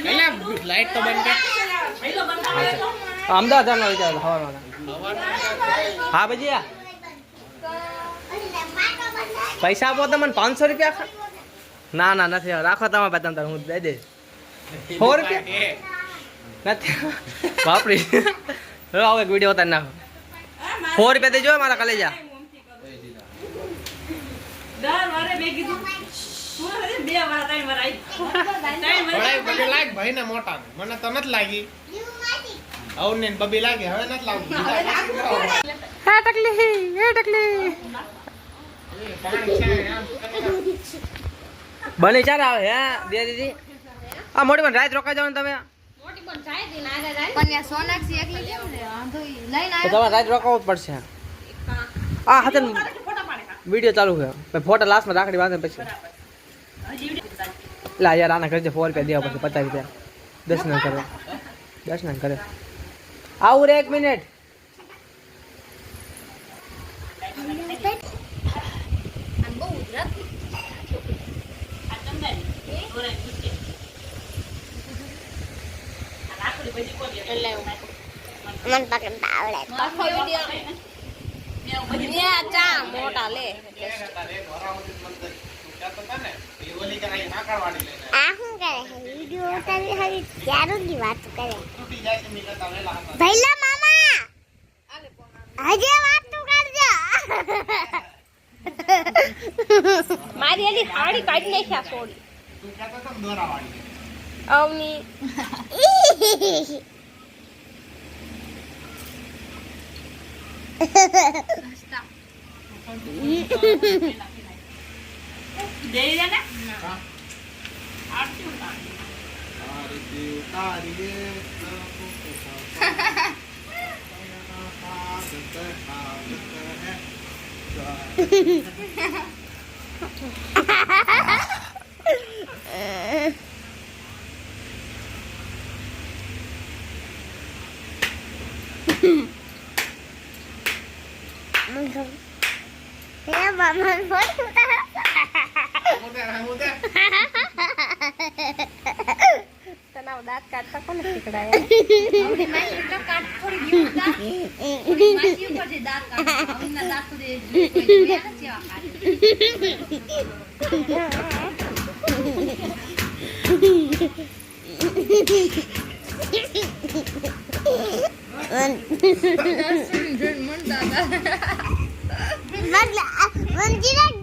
ચાલ લાઈટ તો બંધ અમદાવાદ જવાનો વિચાર હવારમાં હા ભજીયા પૈસા આપો તમને 500 રૂપિયા ના ના નથી રાખો તમારે પાસે તમે હું દઈ દઈશ 100 રૂપિયા નથી બાપરી આવો એક વિડીયો ઉતારી નાખો 100 રૂપિયા દેજો મારા કલેજા ભાઈ ને મોટા મને તો નથી લાગી આવું ને બબી લાગી હવે નથી લાગી બની ચાલ આવે હે દે દીદી આ મોટી પણ રાત રોકાઈ જવાનું તમે તો તમારે રાત રોકાવું જ પડશે આ હાથે વિડીયો ચાલુ છે ફોટા લાસ્ટમાં રાખડી બાંધે પછી લા યાર આના કરજે 4 રૂપિયા દેવા પછી 50 રૂપિયા દર્શન કરે આવું રે 1 મિનિટ મન પકડ આવડે આખો વિડિયો યા ચા મોટા લે આ હું કરે વિડિયો ઉતારી હરી ક્યારની વાત કરે ભઈલા મામા આજે વાત તું કરજો મારી એલી હાડી કાઢી નાખ્યા સોડી તું કહેતો તો દોરા વાળી Avani Ya, Maman pun Tenang, dah kata kau nak kira ya. Ini masih itu kat thori juga. Ini masih itu je dah kat. Ini nak dah tu deh. Ini apa siapa kat? Bagla, manjirak